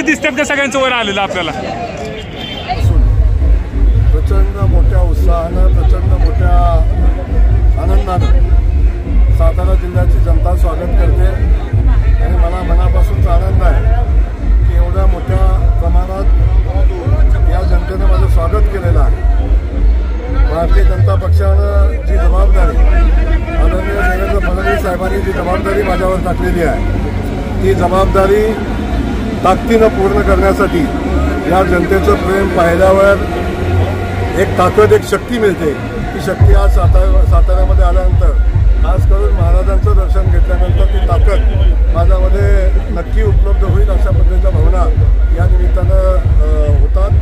दिसतात का सगळ्यांचं वर आलेलं आपल्याला? प्रचंड मोठ्या उत्साहानं, प्रचंड मोठ्या आनंदानं सातारा जिल्ह्याची जनता स्वागत करते आणि मला मनापासून आनंद आहे की एवढ्या मोठ्या प्रमाणात या जनतेनं माझं स्वागत केलेलं आहे। भारतीय जनता पक्षानं जी जबाबदारी आदरणीय देवेंद्र फडणवीस साहेबांनी जी जबाबदारी माझ्यावर टाकलेली आहे ती जबाबदारी ताकदीनं पूर्ण करण्यासाठी या जनतेचं प्रेम पाहिल्यावर एक ताकद, एक शक्ती मिळते। ती शक्ती आज साताऱ्यामध्ये आल्यानंतर, खास करून महाराजांचं दर्शन घेतल्यानंतर ती ताकद माझ्यामध्ये नक्की उपलब्ध होईल अशा पद्धतीच्या भावना या निमित्तानं होतात।